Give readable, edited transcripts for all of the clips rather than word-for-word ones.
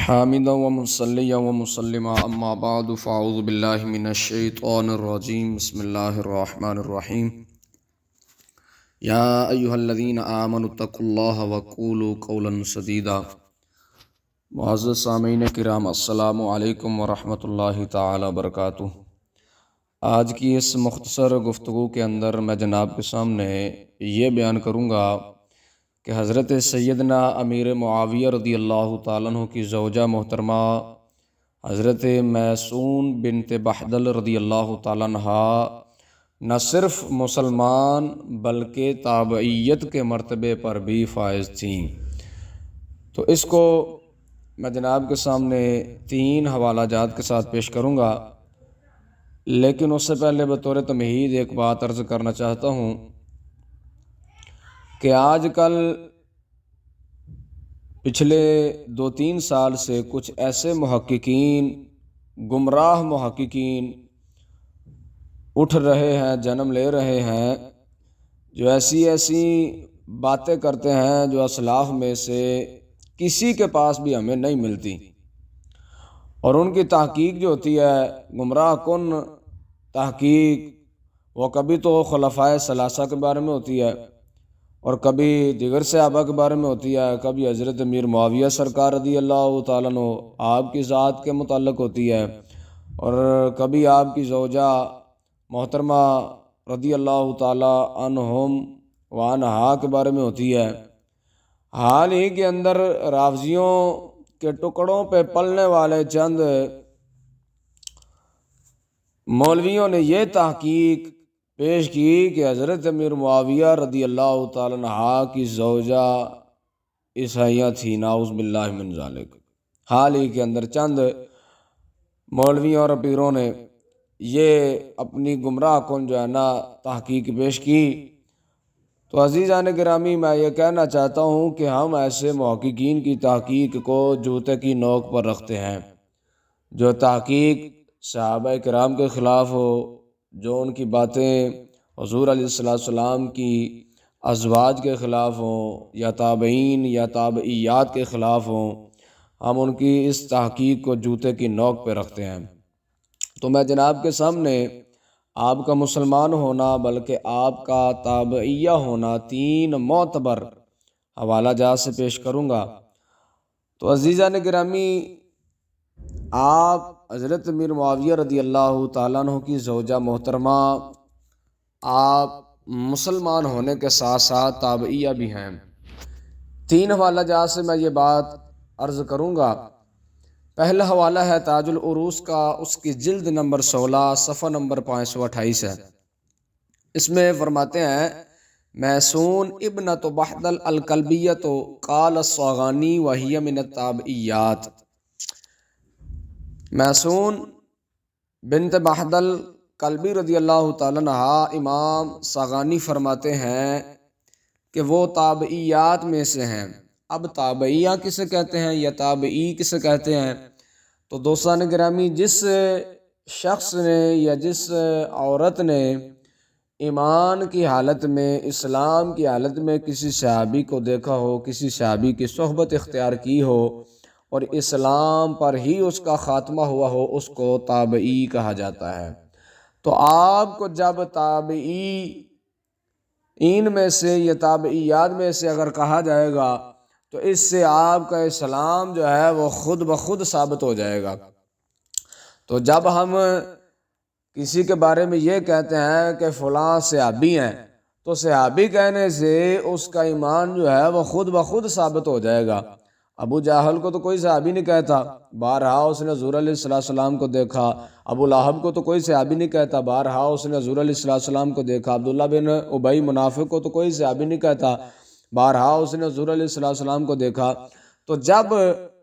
حامدا ومصلیا ومسلما اما بعد فاعوذ باللہ من الشیطان الرجیم بسم اللہ الرحمن الرحیم یا ایہا الذین آمنوا اتقوا اللہ وقولوا قولا سدیدا۔ معزز سامعین کرام، السلام علیکم ورحمۃ اللہ تعالی وبرکاتہ۔ آج کی اس مختصر گفتگو کے اندر میں جناب کے سامنے یہ بیان کروں گا کہ حضرت سیدنا امیر معاویہ رضی اللہ تعالیٰ عنہ کی زوجہ محترمہ حضرت میسون بنت بحدل رضی اللہ تعالیٰ عنہ نہ صرف مسلمان بلکہ تابعیت کے مرتبے پر بھی فائز تھیں۔ تو اس کو میں جناب کے سامنے 3 حوالہ جات کے ساتھ پیش کروں گا، لیکن اس سے پہلے بطور تمہید ایک بات عرض کرنا چاہتا ہوں کہ آج کل پچھلے 2-3 سال سے کچھ ایسے محققین، گمراہ محققین اٹھ رہے ہیں، جنم لے رہے ہیں، جو ایسی باتیں کرتے ہیں جو اسلاف میں سے کسی کے پاس بھی ہمیں نہیں ملتی، اور ان کی تحقیق جو ہوتی ہے گمراہ کن تحقیق، وہ کبھی تو خلفائے ثلاثہ کے بارے میں ہوتی ہے، اور کبھی دیگر صحابہ کے بارے میں ہوتی ہے، کبھی حضرت امیر معاویہ سرکار رضی اللہ تعالیٰ عنہ آپ کی ذات کے متعلق ہوتی ہے، اور کبھی آپ کی زوجہ محترمہ رضی اللہ تعالیٰ عنہم وعنہا کے بارے میں ہوتی ہے۔ حال ہی کے اندر رافضیوں کے ٹکڑوں پہ پلنے والے چند مولویوں نے یہ تحقیق پیش کی کہ حضرت امیر معاویہ رضی اللہ تعالیٰ عنہ کی زوجہ عیسائیہ تھی، نعوذ باللہ من ذالک۔ حال ہی کے اندر چند مولویوں اور پیروں نے یہ اپنی گمراہ کن جو ہے نا تحقیق پیش کی۔ تو عزیزان گرامی، میں یہ کہنا چاہتا ہوں کہ ہم ایسے محققین کی تحقیق کو جوتے کی نوک پر رکھتے ہیں جو تحقیق صحابہ کرام کے خلاف ہو، جو ان کی باتیں حضور علیہ السلام کی ازواج کے خلاف ہوں، یا تابعین یا تابعیات کے خلاف ہوں، ہم ان کی اس تحقیق کو جوتے کی نوک پہ رکھتے ہیں۔ تو میں جناب کے سامنے آپ کا مسلمان ہونا بلکہ آپ کا تابعیہ ہونا 3 معتبر حوالہ جات سے پیش کروں گا۔ تو عزیزان گرامی، آپ حضرت امیر معاویہ رضی اللہ تعالیٰ عنہ کی زوجہ محترمہ، آپ مسلمان ہونے کے ساتھ ساتھ تابعیہ بھی ہیں۔ 3 حوالہ جات سے میں یہ بات عرض کروں گا۔ پہلا حوالہ ہے تاج العروس کا، اس کی جلد نمبر 16 صفحہ نمبر 528 ہے۔ اس میں فرماتے ہیں: میسون ابنۃ بحدل الکلبیۃ قال الصاغانی وہی من التابعیات۔ میسون بنت بحدل کلبی رضی اللہ تعالیٰ عنہ امام صاغانی فرماتے ہیں کہ وہ تابعیات میں سے ہیں۔ اب تابعیہ کسے کہتے ہیں یا تابعی کسے کہتے ہیں؟ تو دوستان گرامی، جس شخص نے یا جس عورت نے ایمان کی حالت میں، اسلام کی حالت میں کسی صحابی کو دیکھا ہو، کسی صحابی کی صحبت اختیار کی ہو اور اسلام پر ہی اس کا خاتمہ ہوا ہو، اس کو تابعی کہا جاتا ہے۔ تو آپ کو جب تابعین میں سے یا تابعیات میں سے اگر کہا جائے گا تو اس سے آپ کا اسلام جو ہے وہ خود بخود ثابت ہو جائے گا۔ تو جب ہم کسی کے بارے میں یہ کہتے ہیں کہ فلاں صحابی ہیں، تو صحابی کہنے سے اس کا ایمان جو ہے وہ خود بخود ثابت ہو جائے گا۔ ابو جہل کو تو کوئی صحابی نہیں کہتا، بارہا اس نے حضور علیہ السلام کو دیکھا۔ ابو لہب کو تو کوئی صحابی نہیں کہتا، بارہا اس نے حضور علیہ السلام کو دیکھا۔ عبداللہ بن ابی منافق کو تو کوئی صحابی نہیں کہتا، بارہا اس نے حضور علیہ السلام کو دیکھا۔ تو جب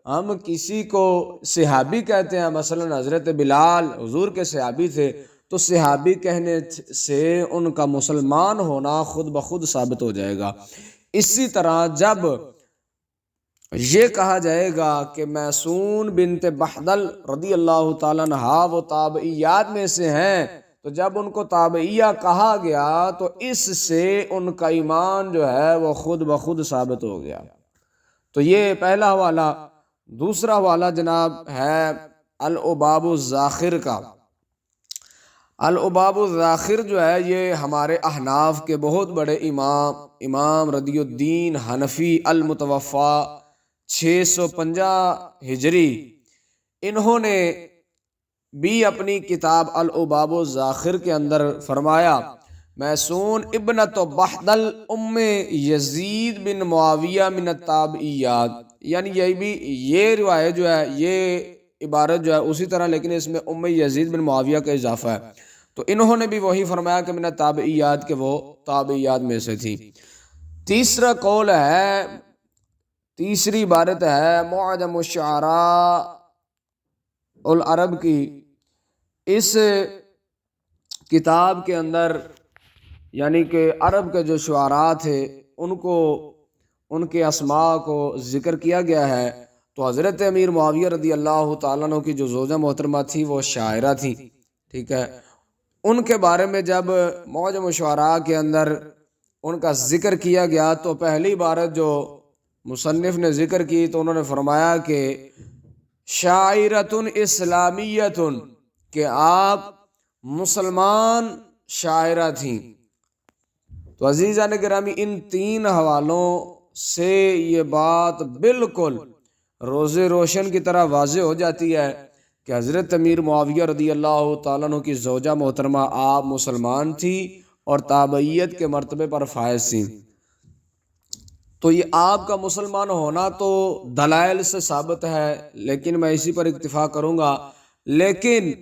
ہم کسی کو صحابی کہتے ہیں، مثلا حضرت بلال حضور کے صحابی تھے، تو صحابی کہنے سے ان کا مسلمان ہونا خود بخود ثابت ہو جائے گا۔ اسی طرح جب یہ کہا جائے گا کہ میسون بنت بحدل رضی اللہ تعالیٰ عنہ وہ تابعیات میں سے ہیں، تو جب ان کو تابعیہ کہا گیا تو اس سے ان کا ایمان جو ہے وہ خود بخود ثابت ہو گیا۔ تو یہ پہلا حوالہ دوسرا حوالہ جناب ہے العباب الزاخر کا۔ العباب الزاخر جو ہے یہ ہمارے احناف کے بہت بڑے امام رضی الدین حنفی المتوفا 650 ہجری، انہوں نے بھی اپنی کتاب العباب الزاخر کے اندر فرمایا میسون ابنت بحدل ام یزید بن معاویہ من التابعیات، یعنی یہ روایت جو ہے، یہ عبارت جو ہے اسی طرح، لیکن اس میں ام یزید بن معاویہ کا اضافہ ہے، تو انہوں نے بھی وہی فرمایا کہ من التابعیات کے وہ تابعیات میں سے تھی۔ تیسرا قول ہے، تیسری عبارت ہے معجم الشعراء العرب کی۔ اس کتاب کے اندر یعنی کہ عرب کے جو شعراء تھے ان کے اسماء کو ذکر کیا گیا ہے، تو حضرت امیر معاویہ رضی اللہ تعالیٰ عنہ کی جو زوجہ محترمہ تھی وہ شاعرہ تھی، ٹھیک ہے۔ ان کے بارے میں جب معجم الشعراء کے اندر ان کا ذکر کیا گیا تو پہلی عبارت جو مصنف نے ذکر کی تو انہوں نے فرمایا کہ شاعرۃ اسلامیۃ، کہ آپ مسلمان شاعرہ تھیں۔ تو عزیزان گرامی، ان تین حوالوں سے یہ بات بالکل روز روشن کی طرح واضح ہو جاتی ہے کہ حضرت امیر معاویہ رضی اللہ تعالیٰ عنہ کی زوجہ محترمہ آپ مسلمان تھی اور تابعیت کے مرتبے پر فائز تھیں۔ تو یہ آپ کا مسلمان ہونا تو دلائل سے ثابت ہے، لیکن میں اسی پر اکتفا کروں گا، لیکن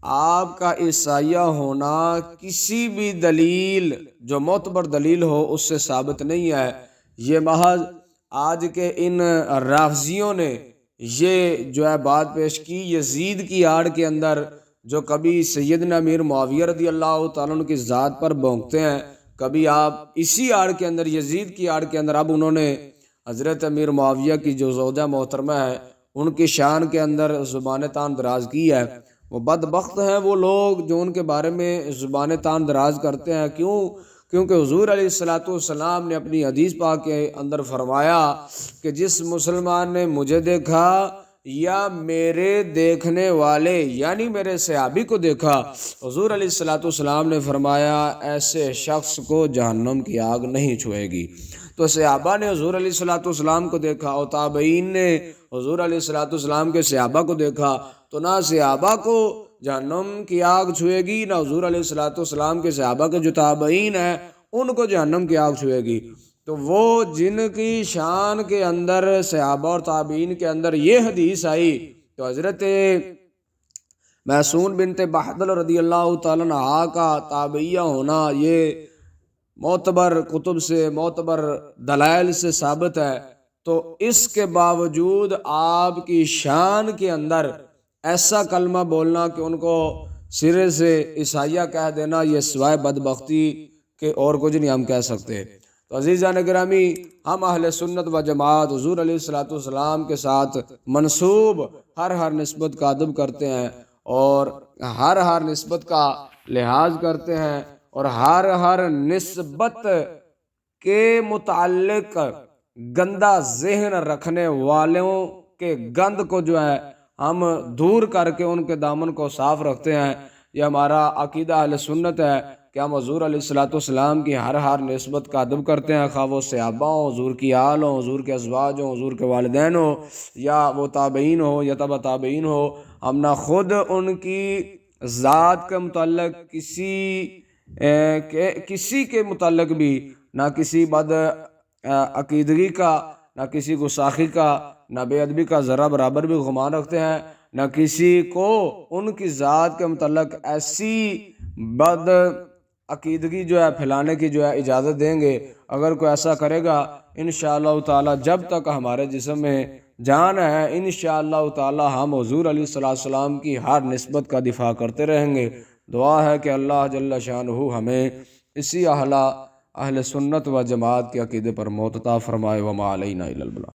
آپ کا عیسائیہ ہونا کسی بھی دلیل جو معتبر دلیل ہو اس سے ثابت نہیں ہے۔ یہ محض آج کے ان رافضیوں نے یہ جو ہے بات پیش کی یزید کی آڑ کے اندر، جو کبھی سیدنا امیر معاویہ رضی اللہ تعالیٰ عنہ کی ذات پر بھونکتے ہیں، کبھی آپ اسی آڑ کے اندر، یزید کی آڑ کے اندر اب انہوں نے حضرت امیر معاویہ کی جو زوجہ محترمہ ہے ان کی شان کے اندر زبان تان دراز کی ہے۔ وہ بدبخت ہیں وہ لوگ جو ان کے بارے میں زبان تان دراز کرتے ہیں۔ کیونکہ حضور علیہ الصلوۃ والسلام نے اپنی حدیث پاک کے اندر فرمایا کہ جس مسلمان نے مجھے دیکھا یا میرے دیکھنے والے یعنی میرے صحابی کو دیکھا، حضور علیہ الصلوۃ والسلام نے فرمایا ایسے شخص کو جہنم کی آگ نہیں چھوئے گی۔ تو صحابہ نے حضور علیہ الصلوۃ والسلام کو دیکھا اور تابعین نے حضور علیہ الصلوۃ والسلام کے صحابہ کو دیکھا، تو نہ صحابہ کو جہنم کی آگ چھوئے گی، نہ حضور علیہ الصلوۃ والسلام کے صحابہ کے جو تابعین ہیں ان کو جہنم کی آگ چھوئے گی۔ تو وہ جن کی شان کے اندر صحابہ اور تابعین کے اندر یہ حدیث آئی، تو حضرت میسون بنت بحدل رضی اللہ تعالیٰ عنہ کا تابعیہ ہونا یہ معتبر کتب سے، معتبر دلائل سے ثابت ہے۔ تو اس کے باوجود آپ کی شان کے اندر ایسا کلمہ بولنا کہ ان کو سرے سے عیسائیہ کہہ دینا، یہ سوائے بدبختی کہ اور کچھ نہیں ہم کہہ سکتے۔ تو عزیزان گرامی، ہم اہل سنت و جماعت حضور علیہ الصلوۃ والسلام کے ساتھ منسوب ہر نسبت کا ادب کرتے ہیں اور ہر نسبت کا لحاظ کرتے ہیں، اور ہر نسبت کے متعلق گندا ذہن رکھنے والوں کے گند کو جو ہے ہم دور کر کے ان کے دامن کو صاف رکھتے ہیں۔ یہ ہمارا عقیدہ اہل سنت ہے کہ ہم حضور علیہ الصلوۃ والسلام کی ہر نسبت کا ادب کرتے ہیں، خواہ وہ صحابہ ہوں، حضور کی آل ہوں، حضور کے ازواج ہوں، حضور کے والدین ہوں، یا وہ تابعین ہو یا تبع تابعین ہو۔ ہم نہ خود ان کی ذات کے متعلق کسی کے متعلق بھی نہ کسی بد عقیدگی کا، نہ کسی گستاخی کا، نہ بے ادبی کا ذرہ برابر بھی گمان رکھتے ہیں، نہ کسی کو ان کی ذات کے متعلق ایسی بد عقیدگی جو ہے پھیلانے کی جو ہے اجازت دیں گے۔ اگر کوئی ایسا کرے گا انشاءاللہ تعالی جب تک ہمارے جسم میں جان ہے انشاءاللہ تعالی ہم حضور علیہ السلام کی ہر نسبت کا دفاع کرتے رہیں گے۔ دعا ہے کہ اللہ جل شانہ ہمیں اسی اہل سنت و جماعت کے عقیدے پر موت عطا فرمائے۔ وما علینا الا البلاغ۔